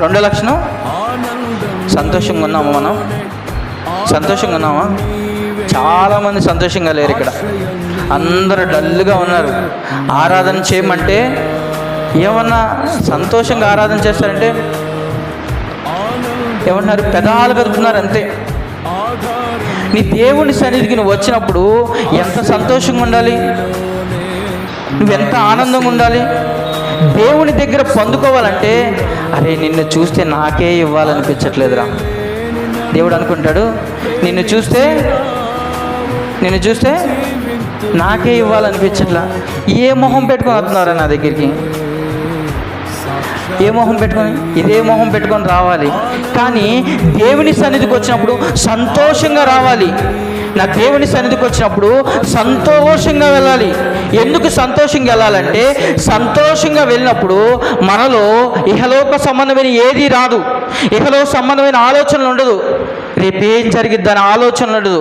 రెండో లక్షణం సంతోషంగా ఉన్నామా? మనం సంతోషంగా ఉన్నామా? చాలామంది సంతోషంగా లేరు. ఇక్కడ అందరూ డల్గా ఉన్నారు. ఆరాధన చేయమంటే ఏమన్నా సంతోషంగా ఆరాధన చేస్తారంటే ఏమన్నారు? పెదాలు కదుపుతున్నారు అంతే. నీ దేవుని సన్నిధికి నువ్వు వచ్చినప్పుడు ఎంత సంతోషంగా ఉండాలి, నువ్వెంత ఆనందంగా ఉండాలి. దేవుని దగ్గర పొందుకోవాలంటే అరే నిన్ను చూస్తే నాకే ఇవ్వాలనిపించట్లేదురా. దేవుడు అనుకుంటాడు నిన్ను చూస్తే నాకే ఇవ్వాలనిపించట్లా. ఏ మొహం పెట్టుకొని వస్తున్నారా నా దగ్గరికి? ఏ మొహం పెట్టుకొని? ఇదే మొహం పెట్టుకొని రావాలి. కానీ దేవుని సన్నిధికి వచ్చినప్పుడు సంతోషంగా రావాలి. నా దేవుని సన్నిధికి వచ్చినప్పుడు సంతోషంగా వెళ్ళాలి. ఎందుకు సంతోషంగా వెళ్ళాలంటే సంతోషంగా వెళ్ళినప్పుడు మనలో ఇహలోక సంబంధమైన ఏది రాదు, ఇహలోక సంబంధమైన ఆలోచనలు ఉండదు, రేపేం జరిగిద్దని ఆలోచనలు ఉండదు.